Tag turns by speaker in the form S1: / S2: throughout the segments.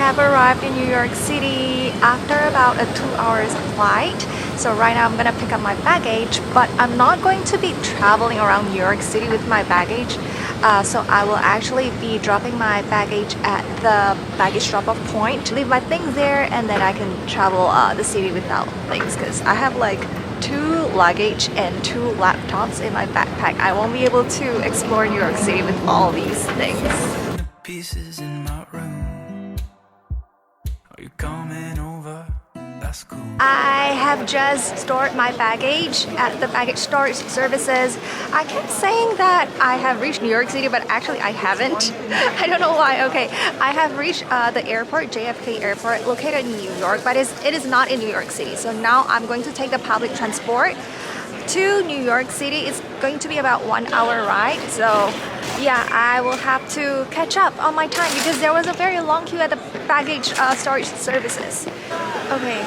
S1: have arrived in New York City after about a 2 hours flight. So right now I'm gonna pick up my baggage, but I'm not going to be traveling around New York City with my baggage. So I will actually be dropping my baggage at the baggage drop-off point, leave my things there, and then I can travel the city without things, because I have like 2 luggage and 2 laptops in my backpack. I won't be able to explore New York City with all these things.
S2: Pieces in my room. Are you coming over? That's cool.
S1: I have just stored my baggage at the baggage storage services. I kept saying that I have reached New York City, but actually I haven't. I don't know why. Okay, I have reached the airport, JFK airport, located in New York, but it is not in New York City. So now I'm going to take the public transport to New York City. It's going to be about 1 hour ride. So yeah, I will have to catch up on my time because there was a very long queue at the baggage storage services. Okay,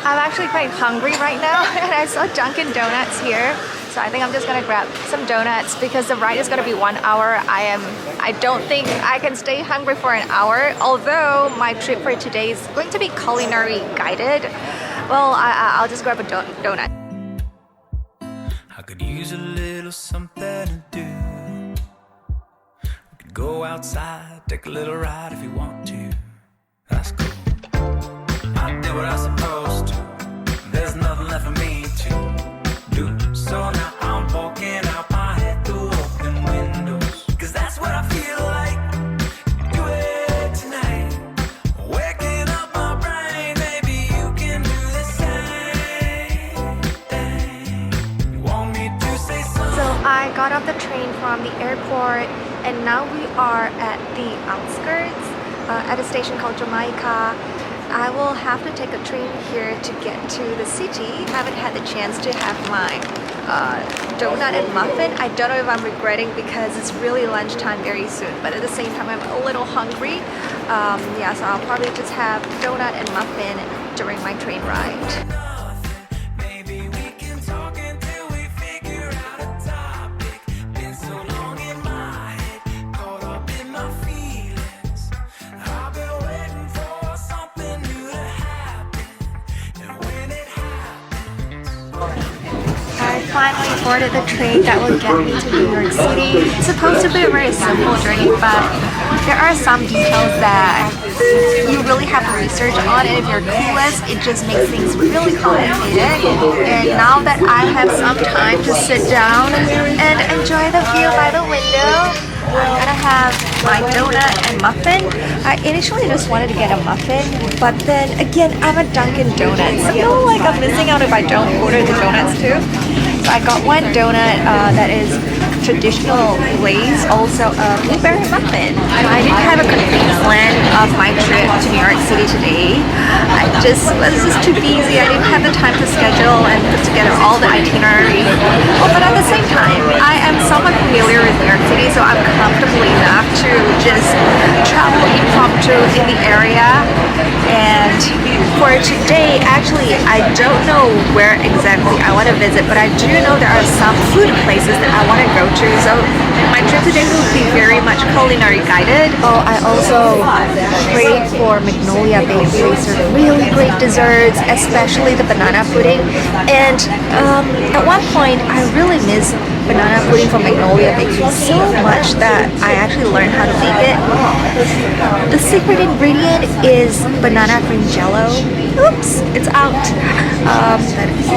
S1: I'm actually quite hungry right now and I saw Dunkin' Donuts here. So I think I'm just gonna grab some donuts because the ride is gonna be 1 hour. I don't think I can stay hungry for an hour, although my trip for today is going to be culinary guided. Well, I'll just grab a donut.
S2: I could use a little something to do. We could go outside, take a little ride if you want to. That's cool. I did what I was supposed to. There's nothing left for me to do. So now I'm walking out my head through open windows. Cause that's what I feel like. Do it tonight. Waking up my brain. Maybe you can do the same thing. You want me to say something?
S1: So I got off the train from the airport and now we are at the outskirts at a station called Jamaica. I will have to take a train here to get to the city. Haven't had the chance to have my donut and muffin. I don't know if I'm regretting because it's really lunchtime very soon, but at the same time I'm a little hungry. Yeah, so I'll probably just have donut and muffin during my train ride. I finally boarded the train that will get me to New York City. It's supposed to be a very simple journey, but there are some details that you really have to research on, and if you're clueless, it just makes things really complicated. And now that I have some time to sit down and enjoy the view by the window, I'm gonna have my donut and muffin. I initially just wanted to get a muffin, but then again, I'm a Dunkin' Donuts. I feel like I'm missing out if I don't order the donuts too. So I got one donut that is traditional glaze, also a blueberry muffin. I didn't have a complete plan of my trip to New York City today. It was just too busy. I didn't have the time to schedule and put together all the itinerary. Oh, but at the same time, I am somewhat familiar with New York City, so I'm comfortable enough to just travel impromptu in the area. And for today, actually, I don't know where exactly I want to visit, but I do know there are some food places that I want to go to. So my trip today will be very much culinary guided. Oh, I also crave for Magnolia Bakery. They serve really great desserts, especially the banana pudding. And at one point, I really miss banana pudding from Magnolia Bakery so much that I actually learned how to make it. The secret ingredient is banana cream jello. Oops, it's out.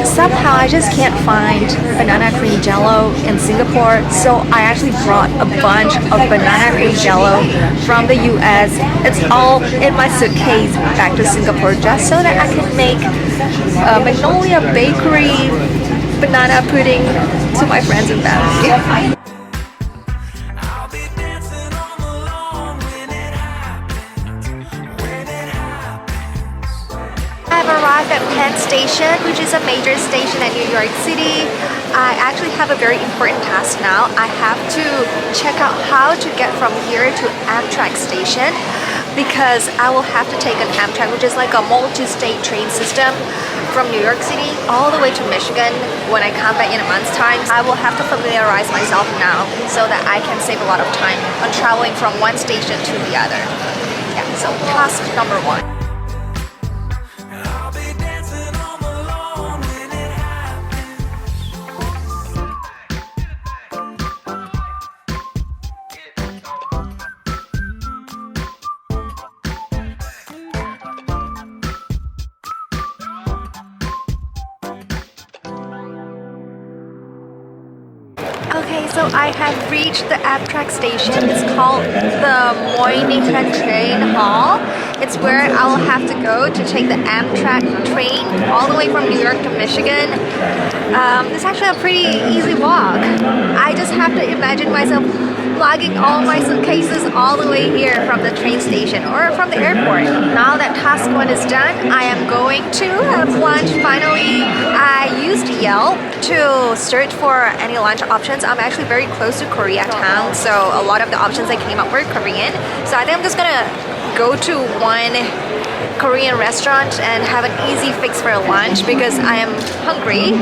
S1: Somehow I just can't find banana cream jello in Singapore, so I actually brought a bunch of banana cream jello from the US. It's all in my suitcase back to Singapore just so that I can make Magnolia Bakery banana pudding to my friends and family. I've arrived at Penn Station, which is a major station at New York City. I actually have a very important task now. I have to check out how to get from here to Amtrak station because I will have to take an Amtrak, which is like a multi-state train system from New York City all the way to Michigan when I come back in a month's time. I will have to familiarize myself now so that I can save a lot of time on traveling from one station to the other. Yeah, So task number 1.
S2: I'll be dancing on the lawn when it happens.
S1: Okay, so I have reached the Amtrak station. It's called the Moynihan Train Hall. It's where I'll have to go to take the Amtrak train all the way from New York to Michigan. It's actually a pretty easy walk. I just have to imagine myself lugging all my suitcases all the way here from the train station or from the airport. Now that task 1 is done, I am going to have lunch finally. I used Yelp to search for any lunch options. I'm actually very close to Koreatown, so a lot of the options that came up were Korean. So I think I'm just gonna go to one Korean restaurant and have an easy fix for lunch because I am hungry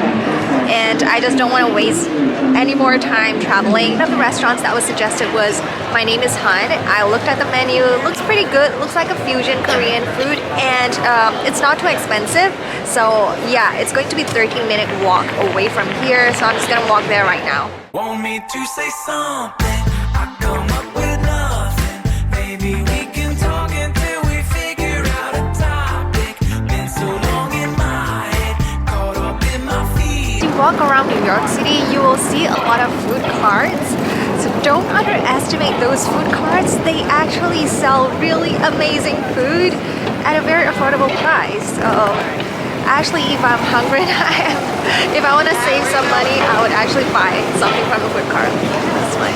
S1: and I just don't want to waste any more time traveling. One of the restaurants that was suggested was My Name is Han. I looked at the menu, it looks pretty good, it looks like a fusion Korean food, and it's not too expensive. So yeah, it's going to be a 13-minute walk away from here, so I'm just gonna walk there right now.
S2: Want me to say something? I come up with nothing. Maybe we can talk until we figure out a topic. Been so long in my head, caught up in my feet.
S1: If you walk around New York City, you will see a lot of food carts. So don't underestimate those food carts. They actually sell really amazing food at a very affordable price. So actually, if I'm hungry, if I want to save some money, I would actually buy something from the food cart. That's my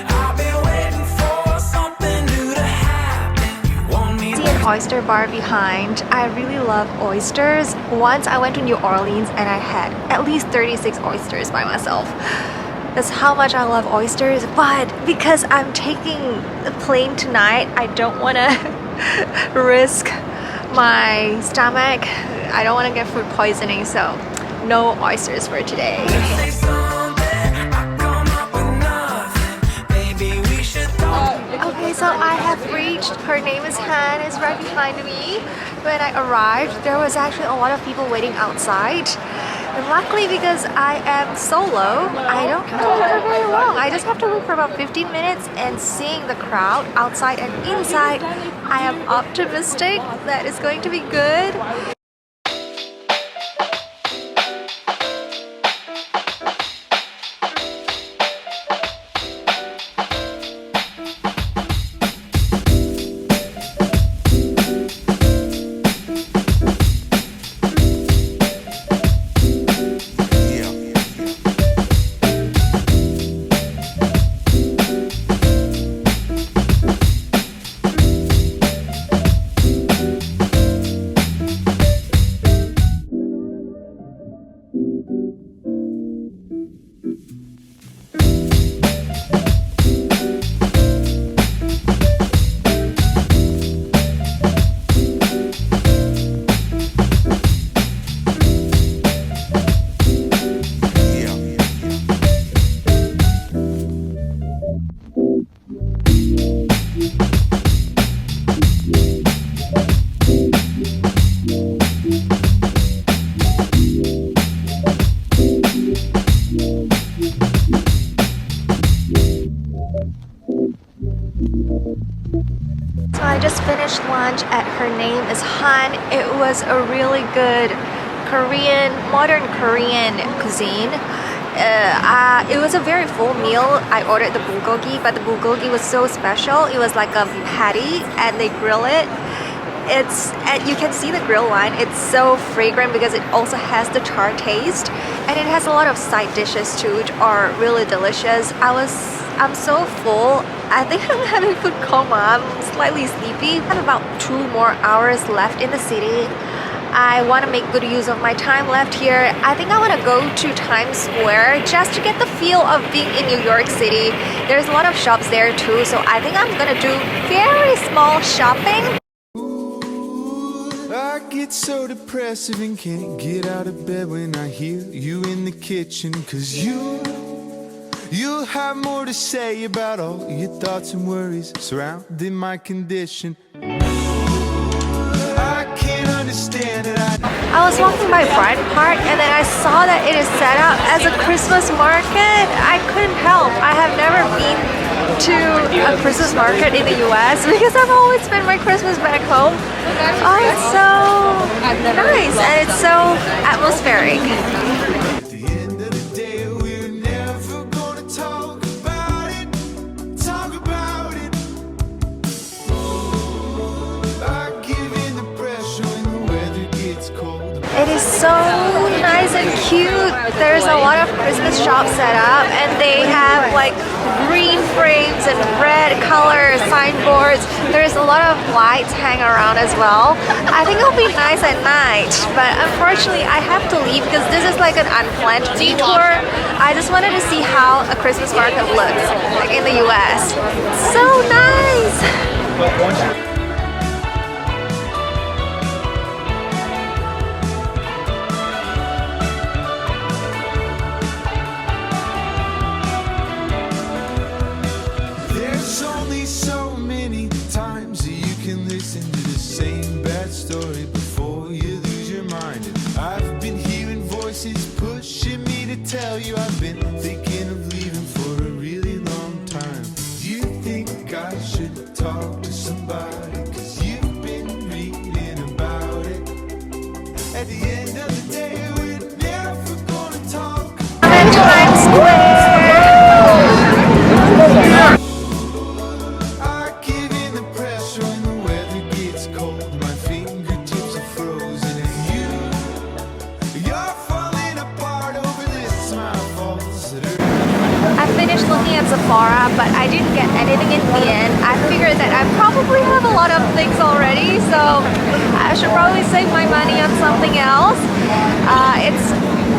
S2: I've been waiting for something new to happen. You want me
S1: See an oyster bar behind. I really love oysters. Once I went to New Orleans and I had at least 36 oysters by myself. That's how much I love oysters, but because I'm taking the plane tonight, I don't want to risk my stomach. I don't want to get food poisoning, so no oysters for today.
S2: say something? I come up with nothing. Maybe we should talk.
S1: Okay, so I have reached. Her name is Han. It's right behind me. When I arrived, there was actually a lot of people waiting outside. And luckily, because I am solo, I don't have to wait for very long. I just have to wait for about 15 minutes, and seeing the crowd outside and inside, I am optimistic that it's going to be good. So I just finished lunch at Her Name is Han. It was a really good Korean, modern Korean cuisine. It was a very full meal. I ordered the bulgogi, but the bulgogi was so special. It was like a patty and they grill it. And you can see the grill line. It's so fragrant because it also has the char taste, and it has a lot of side dishes too, which are really delicious. I'm so full. I think I'm having food coma. I'm slightly sleepy. I have about 2 more hours left in the city. I want to make good use of my time left here. I think I want to go to Times Square just to get the feel of being in New York City. There's a lot of shops there too, so I think I'm gonna do very small shopping.
S3: I get so depressive and can't get out of bed when I hear you in the kitchen. 'Cause You'll have more to say about all your thoughts and worries surrounding my condition. I can't understand it.
S1: I was walking by Bryant Park and then I saw that it is set up as a Christmas market. I couldn't help. I have never been to a Christmas market in the US because I've always spent my Christmas back home. Oh, it's so nice and it's so atmospheric.
S3: At the end of the day, we're never gonna talk about it. Talk about it. I give in the pressure when the weather gets cold.
S1: It is so nice and cute. There's a lot of Christmas shops set up and they have like green frames and red color signboards. There's a lot of lights hang around as well. I think it'll be nice at night, but unfortunately I have to leave because this is like an unplanned detour. I just wanted to see how a Christmas market looks like in the US. So nice!
S3: There's only so many times that you can listen to the same bad story before you lose your mind. And I've been hearing voices pushing me to tell you I've been thinking of leaving for a really long time. You think I should talk to somebody cause you've been reading about it. At the end of the day, we're never gonna talk.
S1: I'm in Times Square.
S3: I give in the pressure when the weather gets cold. My fingertips are frozen and you're falling apart over this. It's my fault.
S1: I finished looking at Sephora, but I didn't get anything in the end. I figured that I probably have a lot of things already, so I should probably save my money on something else. It's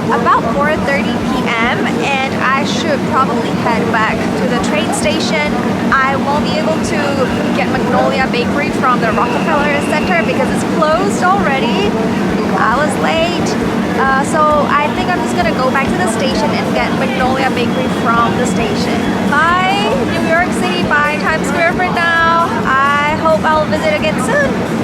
S1: about 4:30 p.m. and I should probably head back to the train station. I won't be able to get Magnolia Bakery from the Rockefeller Center because it's closed already. I was late. So I think I'm just gonna go back to the station and get Magnolia Bakery from the station. Bye New York City, bye Times Square for now. I hope I'll visit again soon.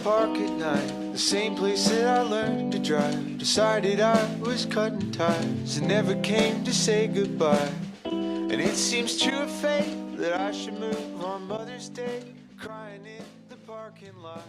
S3: Park at night, the same place that I learned to drive. Decided I was cutting ties and never came to say goodbye. And it seems true of fate that I should move on Mother's Day, crying in the parking lot.